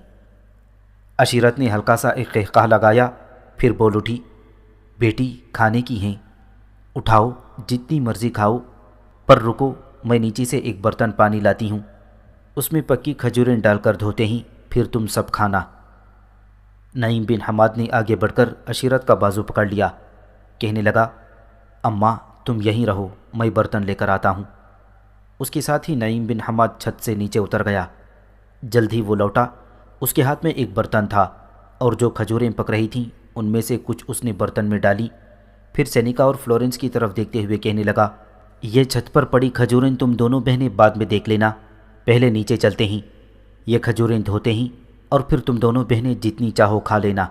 عشیرت نے ہلکا سا ایک قہقہہ لگایا، پھر بول اٹھی، بیٹی، کھانے کی ہیں، اٹھاؤ، جتنی مرضی کھاؤ، پر رکو، میں نیچے سے ایک برتن پانی لاتی ہوں، اس میں پکی کھجوریں ڈال کر دھوتے ہیں، پھر تم سب کھانا۔ نعیم بن حماد نے آگے بڑھ کر عشیرت کا بازو پکڑ لیا، کہنے لگا، اماں، تم یہیں رہو، میں برتن لے کر آتا ہوں۔ اس کے ساتھ ہی نعیم بن حماد چھت سے نیچے اتر گیا۔ جلد ہی وہ لوٹا، اس کے ہاتھ میں ایک برتن تھا، اور جو کھجوریں پک رہی تھیں ان میں سے کچھ اس نے برتن میں ڈالی، پھر سینیکا اور فلورنس کی طرف دیکھتے ہوئے کہنے لگا، یہ چھت پر پڑی کھجوریں تم دونوں بہنیں بعد میں دیکھ لینا، پہلے نیچے چلتے ہیں، یہ کھجوریں دھوتے ہیں اور پھر تم دونوں بہنیں جتنی چاہو کھا لینا۔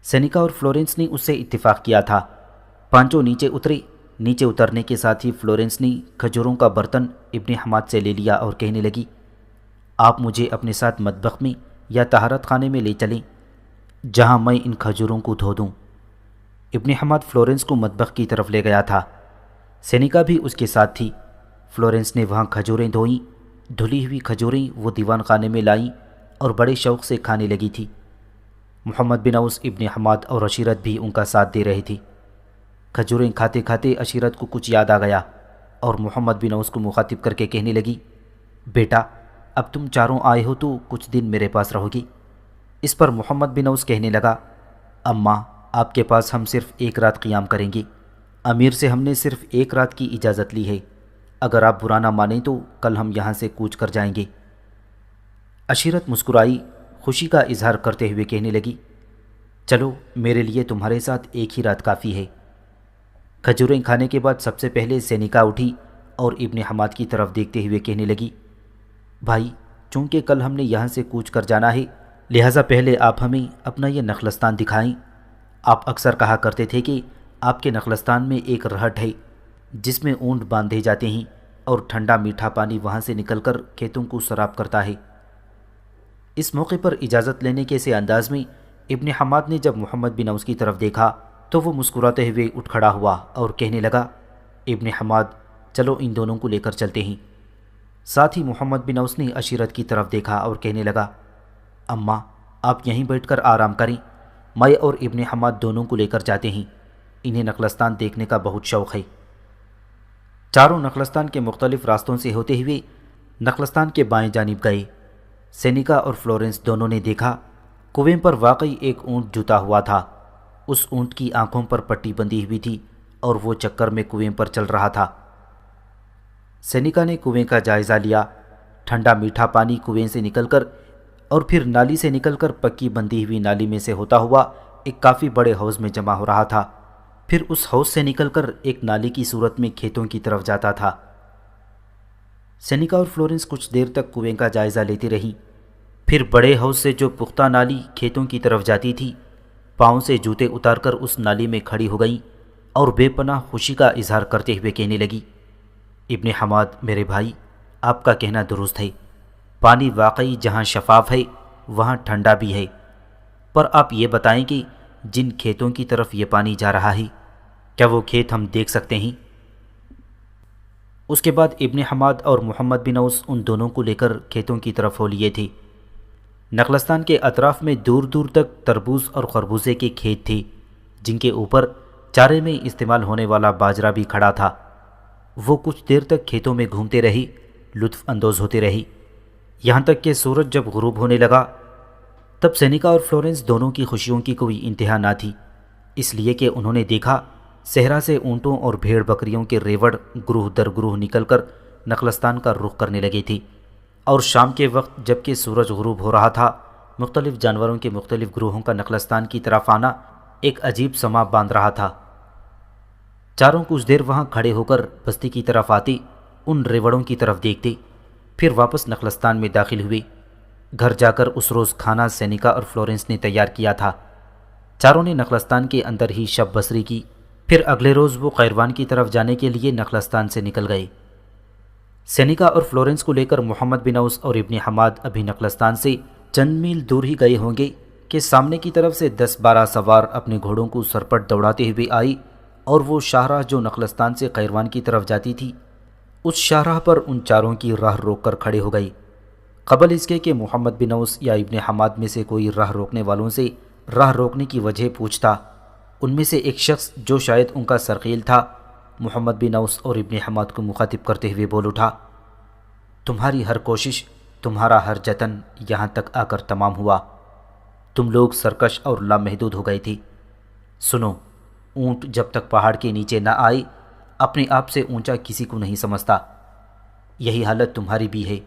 سینیکا اور فلورنس نے اس سے اتفاق کیا تھا۔ پانچوں نیچے اترے۔ نیچے اترنے کے ساتھ ہی فلورنس نے کھجوروں کا برتن ابن حماد سے لے لیا اور کہنے لگی، آپ مجھے اپنے ساتھ مطبخ میں یا طہارت خانے میں لے چلیں جہاں میں ان کھجوروں کو دھو دوں۔ ابن حماد فلورنس کو مطبخ کی طرف لے گیا تھا۔ سینیکا بھی اس کے ساتھ تھی۔ فلورنس نے وہاں کھجوریں دھوئیں۔ دھلی ہوئی کھجوریں وہ دیوان خانے میں لائیں اور بڑے شوق سے کھانے لگی تھی۔ محمد بن اوس، ابن حماد اور عشیرت بھی ان کا ساتھ دے رہے تھی۔ کھجوریں کھاتے کھاتے عشیرت کو کچھ یاد آ گیا اور محمد بن اوس کو مخاطب کر کے کہنے لگی، بیٹا اب تم چاروں آئے ہو تو کچھ دن میرے پاس رہو گی۔ اس پر محمد بن اوس کہنے لگا، اماں آپ کے پاس ہم صرف ایک رات قیام کریں گے، امیر سے ہم نے صرف ایک رات کی اجازت لی ہے، اگر آپ برا نہ مانیں تو کل ہم یہاں سے کوچ کر جائیں گے۔ عشیرت مسکرائی، خوشی کا اظہار کرتے ہوئے کہنے لگی، چلو میرے لیے تمہارے ساتھ ایک ہی رات کافی ہے۔ کھجوریں کھانے کے بعد سب سے پہلے سینیکا اٹھی اور ابن حماد کی طرف دیکھتے ہوئے کہنے لگی، بھائی چونکہ کل ہم نے یہاں سے کوچ کر جانا ہے لہٰذا پہلے آپ ہمیں اپنا یہ نخلستان دکھائیں۔ آپ اکثر کہا کرتے تھے کہ آپ کے نخلستان میں ایک رہٹ ہے جس میں اونٹ باندھے جاتے ہیں اور ٹھنڈا میٹھا پانی وہاں سے نکل کر کھیتوں کو سراب کرتا ہے۔ اس موقع پر اجازت لینے کے سے انداز میں ابن حماد نے جب محمد بن اوس کی طرف دیکھا تو وہ مسکراتے ہوئے اٹھ کھڑا ہوا اور کہنے لگا، ابن حماد چلو ان دونوں کو لے کر چلتے ہیں۔ ساتھ ہی محمد بن اوس نے عشیرت کی طرف دیکھا اور کہنے لگا، اماں آپ یہیں بیٹھ کر آرام کریں، میں اور ابن حماد دونوں کو لے کر جاتے ہیں، انہیں نخلستان دیکھنے کا بہت شوق ہے۔ چاروں نخلستان کے مختلف راستوں سے ہوتے ہوئے نخلستان کے بائیں جانب گئے۔ سینیکا اور فلورنس دونوں نے دیکھا کنویں پر واقعی ایک اونٹ جوتا ہوا تھا۔ اس اونٹ کی آنکھوں پر پٹی بندھی ہوئی تھی اور وہ چکر میں کنویں پر چل رہا تھا۔ سینیکا نے کنویں کا جائزہ لیا۔ ٹھنڈا میٹھا پانی کنویں سے نکل کر اور پھر نالی سے نکل کر پکی بندھی ہوئی نالی میں سے ہوتا ہوا ایک کافی بڑے حوض میں جمع ہو رہا تھا، پھر اس حوض سے نکل کر ایک نالی کی صورت میں کھیتوں کی طرف جاتا تھا۔ سینیکا اور فلورنس کچھ دیر تک کنویں کا جائزہ لیتی رہیں، پھر بڑے حوض سے جو پختہ نالی کھیتوں کی طرف جاتی تھی، پاؤں سے جوتے اتار کر اس نالی میں کھڑی ہو گئیں اور بے پناہ خوشی کا اظہار کرتے ہوئے کہنے لگی، ابن حماد میرے بھائی آپ کا کہنا درست ہے، پانی واقعی جہاں شفاف ہے وہاں ٹھنڈا بھی ہے، پر آپ یہ بتائیں کہ جن کھیتوں کی طرف یہ پانی جا رہا ہے کیا وہ کھیت ہم دیکھ سکتے ہیں؟ اس کے بعد ابن حماد اور محمد بن اوس ان دونوں کو لے کر کھیتوں کی طرف ہو لیے تھے۔ نخلستان کے اطراف میں دور دور تک تربوز اور خربوزے کے کھیت تھے جن کے اوپر چارے میں استعمال ہونے والا باجرہ بھی کھڑا تھا۔ وہ کچھ دیر تک کھیتوں میں گھومتے رہی، لطف اندوز ہوتے رہی، یہاں تک کہ سورج جب غروب ہونے لگا تب سینیکا اور فلورنس دونوں کی خوشیوں کی کوئی انتہا نہ تھی، اس لیے کہ انہوں نے دیکھا صحرا سے اونٹوں اور بھیڑ بکریوں کے ریوڑ گروہ در گروہ نکل کر نخلستان کا رخ کرنے لگے تھی، اور شام کے وقت جب کہ سورج غروب ہو رہا تھا مختلف جانوروں کے مختلف گروہوں کا نخلستان کی طرف آنا ایک عجیب سما باندھ رہا تھا۔ چاروں کچھ دیر وہاں کھڑے ہو کر بستی کی طرف آتے، ان ریوڑوں کی طرف دیکھتے، پھر واپس نخلستان میں داخل ہوئے۔ گھر جا کر اس روز کھانا سینیکا اور فلورنس نے تیار کیا تھا۔ چاروں نے نخلستان کے اندر ہی شب بسری کی، پھر اگلے روز وہ قیروان کی طرف جانے کے لیے نخلستان سے نکل گئے۔ سینیکا اور فلورنس کو لے کر محمد بن اوس اور ابن حماد ابھی نخلستان سے چند میل دور ہی گئے ہوں گے کہ سامنے کی طرف سے 10-12 سوار اپنے گھوڑوں کو سرپٹ دوڑاتے ہوئے آئی، اور وہ شاہراہ جو نخلستان سے قیروان کی طرف جاتی تھی اس شاہراہ پر ان چاروں کی راہ روک کر کھڑے ہو گئی۔ قبل اس کے کہ محمد بن اوس یا ابن حماد میں سے کوئی راہ روکنے والوں سے راہ روکنے کی وجہ پوچھتا، ان میں سے ایک شخص جو شاید ان کا سرخیل تھا محمد بن اوس اور ابن حماد کو مخاطب کرتے ہوئے بول اٹھا، تمہاری ہر کوشش، تمہارا ہر جتن یہاں تک آ کر تمام ہوا، تم لوگ سرکش اور لامحدود ہو گئے تھے۔ سنو، اونٹ جب تک پہاڑ کے نیچے نہ آئے اپنے آپ سے اونچا کسی کو نہیں سمجھتا، یہی حالت تمہاری بھی ہے۔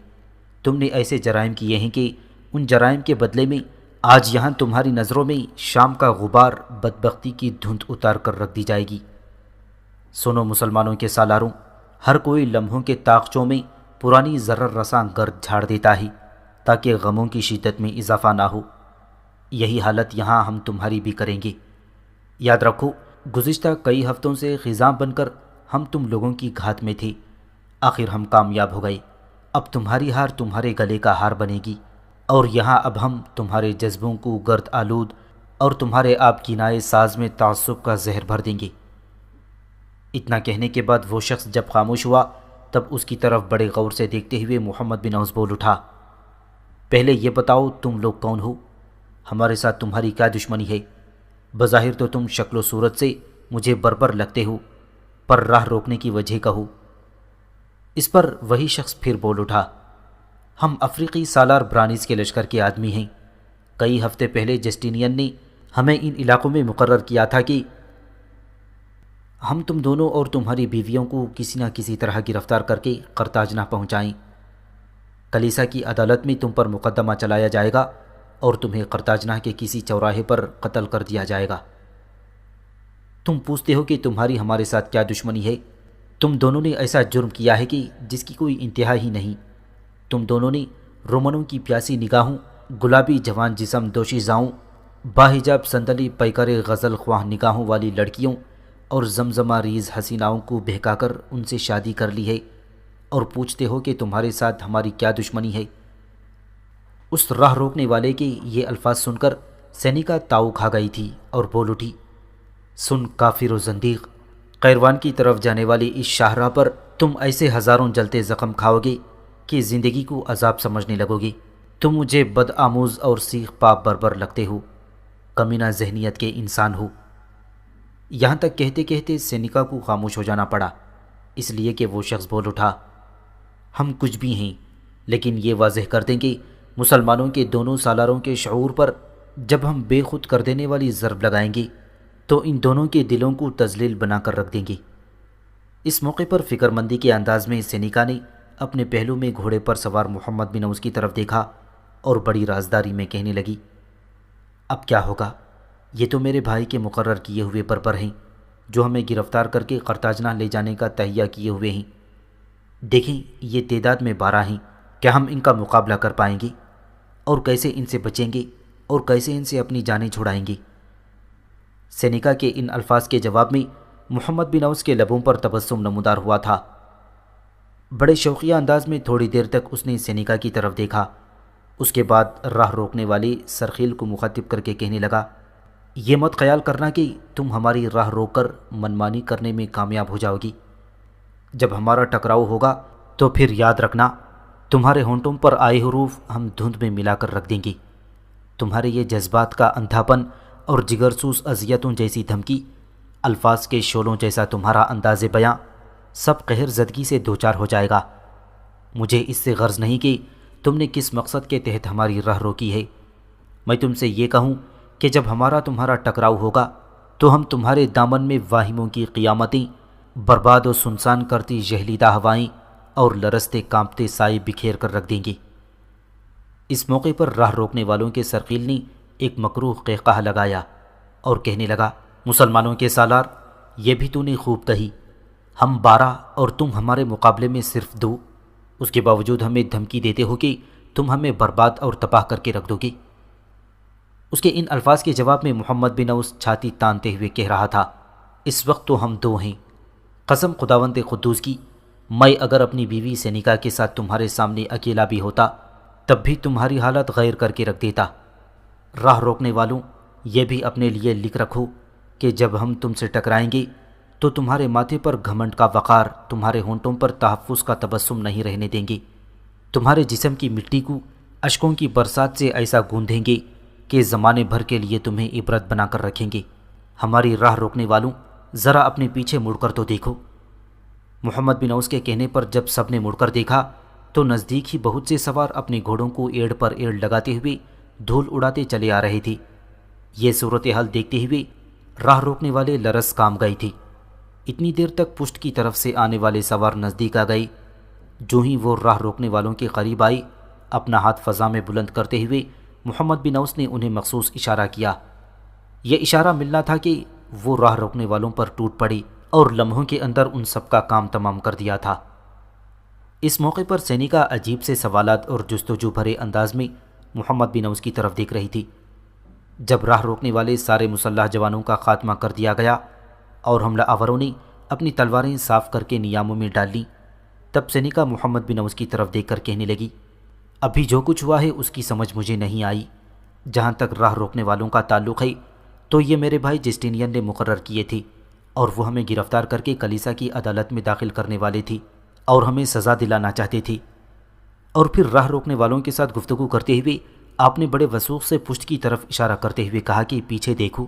تم نے ایسے جرائم کیے ہیں کہ ان جرائم کے بدلے میں آج یہاں تمہاری نظروں میں شام کا غبار بدبختی کی دھند اتار کر رکھ دی جائے گی۔ سنو مسلمانوں کے سالاروں، ہر کوئی لمحوں کے طاقچوں میں پرانی ضرر رساں گرد جھاڑ دیتا ہے تاکہ غموں کی شدت میں اضافہ نہ ہو۔ یہی حالت یہاں ہم تمہاری بھی کریں گے۔ یاد رکھو، گزشتہ کئی ہفتوں سے خزاں بن کر ہم تم لوگوں کی گھات میں تھے، آخر ہم کامیاب ہو گئے۔ اب تمہاری ہار تمہارے گلے کا ہار بنے گی، اور یہاں اب ہم تمہارے جذبوں کو گرد آلود اور تمہارے آپ کی نائے ساز میں تعصب کا زہر بھر دیں گے۔ اتنا کہنے کے بعد وہ شخص جب خاموش ہوا تب اس کی طرف بڑے غور سے دیکھتے ہوئے محمد بن اوس بول اٹھا، پہلے یہ بتاؤ تم لوگ کون ہو؟ ہمارے ساتھ تمہاری کیا دشمنی ہے؟ بظاہر تو تم شکل و صورت سے مجھے بربر لگتے ہو، پر راہ روکنے کی وجہ کہو۔ اس پر وہی شخص پھر بول اٹھا، ہم افریقی سالار برانیز کے لشکر کے آدمی ہیں۔ کئی ہفتے پہلے جسٹینین نے ہمیں ان علاقوں میں مقرر کیا تھا کہ ہم تم دونوں اور تمہاری بیویوں کو کسی نہ کسی طرح گرفتار کر کے قرطاج نہ پہنچائیں۔ کلیسا کی عدالت میں تم پر مقدمہ چلایا جائے گا اور تمہیں قرطاجنہ کے کسی چوراہے پر قتل کر دیا جائے گا۔ تم پوچھتے ہو کہ تمہاری ہمارے ساتھ کیا دشمنی ہے؟ تم دونوں نے ایسا جرم کیا ہے کہ جس کی کوئی انتہا ہی نہیں۔ تم دونوں نے رومنوں کی پیاسی نگاہوں، گلابی جوان جسم دوشی زاؤں، باحجاب صندلی پیکر غزل خواہ نگاہوں والی لڑکیوں اور زمزمہ ریز حسیناؤں کو بہکا کر ان سے شادی کر لی ہے، اور پوچھتے ہو کہ تمہارے ساتھ ہماری کیا دشمنی ہے؟ اس راہ روکنے والے کے یہ الفاظ سن کر سینیکا تاؤ کھا گئی تھی اور بول اٹھی، سن کافر و زندیق، قیروان کی طرف جانے والی اس شاہراہ پر تم ایسے ہزاروں جلتے زخم کھاؤ گے کہ زندگی کو عذاب سمجھنے لگو گے۔ تم مجھے بد آموز اور سیخ پاپ بربر لگتے ہو، کمینہ ذہنیت کے انسان ہو۔ یہاں تک کہتے کہتے سینیکا کو خاموش ہو جانا پڑا، اس لیے کہ وہ شخص بول اٹھا، ہم کچھ بھی ہیں، لیکن یہ واضح کر دیں کہ مسلمانوں کے دونوں سالاروں کے شعور پر جب ہم بے خود کر دینے والی ضرب لگائیں گے تو ان دونوں کے دلوں کو تذلیل بنا کر رکھ دیں گے۔ اس موقع پر فکر مندی کے انداز میں سینیکا نے اپنے پہلو میں گھوڑے پر سوار محمد بن اوس کی طرف دیکھا اور بڑی رازداری میں کہنے لگی، اب کیا ہوگا؟ یہ تو میرے بھائی کے مقرر کیے ہوئے بربر ہیں جو ہمیں گرفتار کر کے قرطاجنہ لے جانے کا تہیہ کیے ہوئے ہیں۔ دیکھیں یہ تعداد میں 12 ہیں، کیا ہم ان کا مقابلہ کر پائیں گے؟ اور کیسے ان سے بچیں گے اور کیسے ان سے اپنی جانیں چھڑائیں گے؟ سینیکا کے ان الفاظ کے جواب میں محمد بن اوس کے لبوں پر تبسم نمودار ہوا تھا۔ بڑے شوقیہ انداز میں تھوڑی دیر تک اس نے سینیکا کی طرف دیکھا، اس کے بعد راہ روکنے والے سرخیل کو مخاطب کر کے کہنے لگا، یہ مت خیال کرنا کہ تم ہماری راہ روک کر منمانی کرنے میں کامیاب ہو جاؤ گی۔ جب ہمارا ٹکراؤ ہوگا تو پھر یاد رکھنا، تمہارے ہونٹوں پر آئے حروف ہم دھند میں ملا کر رکھ دیں گے۔ تمہارے یہ جذبات کا اندھاپن اور جگرسوز اذیتوں جیسی دھمکی، الفاظ کے شعلوں جیسا تمہارا انداز بیاں، سب قہر زدگی سے دوچار ہو جائے گا۔ مجھے اس سے غرض نہیں کہ تم نے کس مقصد کے تحت ہماری راہ روکی ہے۔ میں تم سے یہ کہوں کہ جب ہمارا تمہارا ٹکراؤ ہوگا تو ہم تمہارے دامن میں واہموں کی قیامتیں، برباد و سنسان کرتی جہلیدہ ہوائیں اور لرزتے کانپتے سائے بکھیر کر رکھ دیں گے۔ اس موقع پر راہ روکنے والوں کے سرخیل نے ایک مکروہ قہقہہ لگایا اور کہنے لگا، مسلمانوں کے سالار، یہ بھی تو نے خوب کہی، ہم 12 اور تم ہمارے مقابلے میں صرف 2، اس کے باوجود ہمیں دھمکی دیتے ہو کہ تم ہمیں برباد اور تباہ کر کے رکھ دو گے۔ اس کے ان الفاظ کے جواب میں محمد بن اوس چھاتی تانتے ہوئے کہہ رہا تھا، اس وقت تو ہم 2 ہیں، قسم خداوند قدوس کی، میں اگر اپنی بیوی سینیکا کے ساتھ تمہارے سامنے اکیلا بھی ہوتا تب بھی تمہاری حالت غیر کر کے رکھ دیتا۔ راہ روکنے والوں، یہ بھی اپنے لیے لکھ رکھو کہ جب ہم تم سے ٹکرائیں گے تو تمہارے ماتھے پر گھمنڈ کا وقار، تمہارے ہونٹوں پر تحفظ کا تبسم نہیں رہنے دیں گے، تمہارے جسم کی مٹی کو اشکوں کی برسات سے ایسا گوندھیں گے کہ زمانے بھر کے لیے تمہیں عبرت بنا کر رکھیں گے۔ ہماری راہ روکنے والوں، ذرا اپنے پیچھے مڑ کر تو دیکھو۔ محمد بن اوس کے کہنے پر جب سب نے مڑ کر دیکھا تو نزدیک ہی بہت سے سوار اپنے گھوڑوں کو ایڑ پر ایڑ لگاتے ہوئے دھول اڑاتے چلے آ رہے تھے۔ یہ صورتحال دیکھتے ہوئے راہ روکنے والے لرز کام گئے تھے۔ اتنی دیر تک پشت کی طرف سے آنے والے سوار نزدیک آ گئے۔ جو ہی وہ راہ روکنے والوں کے قریب آئی، اپنا ہاتھ فضا میں بلند کرتے ہوئے محمد بن اوس نے انہیں مخصوص اشارہ کیا۔ یہ اشارہ ملنا تھا کہ وہ راہ روکنے والوں پر ٹوٹ پڑے اور لمحوں کے اندر ان سب کا کام تمام کر دیا تھا۔ اس موقع پر سینیکا عجیب سے سوالات اور جستجو بھرے انداز میں محمد بن اوس کی طرف دیکھ رہی تھی۔ جب راہ روکنے والے سارے مسلح جوانوں کا خاتمہ کر دیا گیا اور حملہ آوروں نے اپنی تلواریں صاف کر کے نیاموں میں ڈال لیں، تب سینیکا محمد بن اوس کی طرف دیکھ کر کہنے لگی، ابھی جو کچھ ہوا ہے اس کی سمجھ مجھے نہیں آئی۔ جہاں تک راہ روکنے والوں کا تعلق ہے تو یہ میرے بھائی جسٹینین نے مقرر کیے تھے، اور وہ ہمیں گرفتار کر کے کلیسا کی عدالت میں داخل کرنے والے تھی اور ہمیں سزا دلانا چاہتے تھے۔ اور پھر راہ روکنے والوں کے ساتھ گفتگو کرتے ہوئے آپ نے بڑے وثوق سے پشت کی طرف اشارہ کرتے ہوئے کہا کہ پیچھے دیکھو،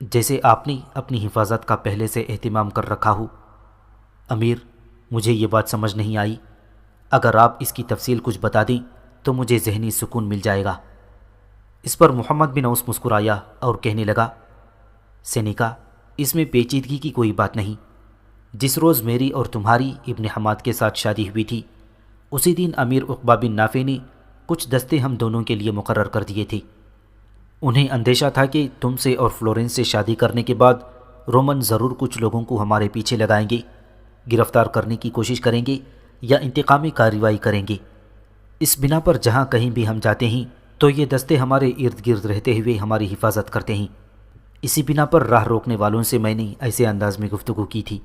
جیسے آپ نے اپنی حفاظت کا پہلے سے اہتمام کر رکھا ہو۔ امیر، مجھے یہ بات سمجھ نہیں آئی، اگر آپ اس کی تفصیل کچھ بتا دیں تو مجھے ذہنی سکون مل جائے گا۔ اس پر محمد بن اوس مسکرایا اور کہنے لگا، سینیکا، اس میں پیچیدگی کی کوئی بات نہیں۔ جس روز میری اور تمہاری ابن حماد کے ساتھ شادی ہوئی تھی، اسی دن امیر عقبہ بن نافع نے کچھ دستے ہم دونوں کے لیے مقرر کر دیے تھے۔ انہیں اندیشہ تھا کہ تم سے اور فلورنس سے شادی کرنے کے بعد رومن ضرور کچھ لوگوں کو ہمارے پیچھے لگائیں گے، گرفتار کرنے کی کوشش کریں گے یا انتقامی کارروائی کریں گے۔ اس بنا پر جہاں کہیں بھی ہم جاتے ہیں تو یہ دستے ہمارے ارد گرد رہتے ہوئے ہماری حفاظت کرتے ہیں۔ اسی بنا پر راہ روکنے والوں سے میں نے ایسے انداز میں گفتگو کی تھی۔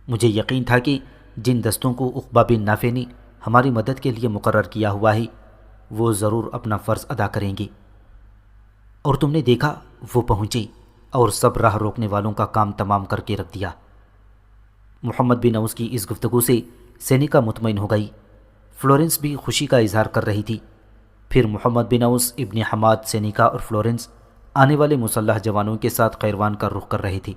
مجھے یقین تھا کہ جن دستوں کو عقبہ بن نافع نے ہماری مدد کے لیے مقرر کیا ہوا ہے وہ ضرور اپنا فرض ادا کریں گے۔ اور تم نے دیکھا، وہ پہنچے اور سب راہ روکنے والوں کا کام تمام کر کے رکھ دیا۔ محمد بن اوس کی اس گفتگو سے سینیکا مطمئن ہو گئی۔ فلورنس بھی خوشی کا اظہار کر رہی تھی۔ پھر محمد بن اوس، ابن حماد، سینیکا اور فلورنس آنے والے مسلح جوانوں کے ساتھ قیروان کا رخ کر رہے تھے۔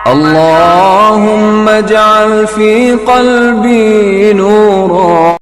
اللهم اجعل في قلبي نورا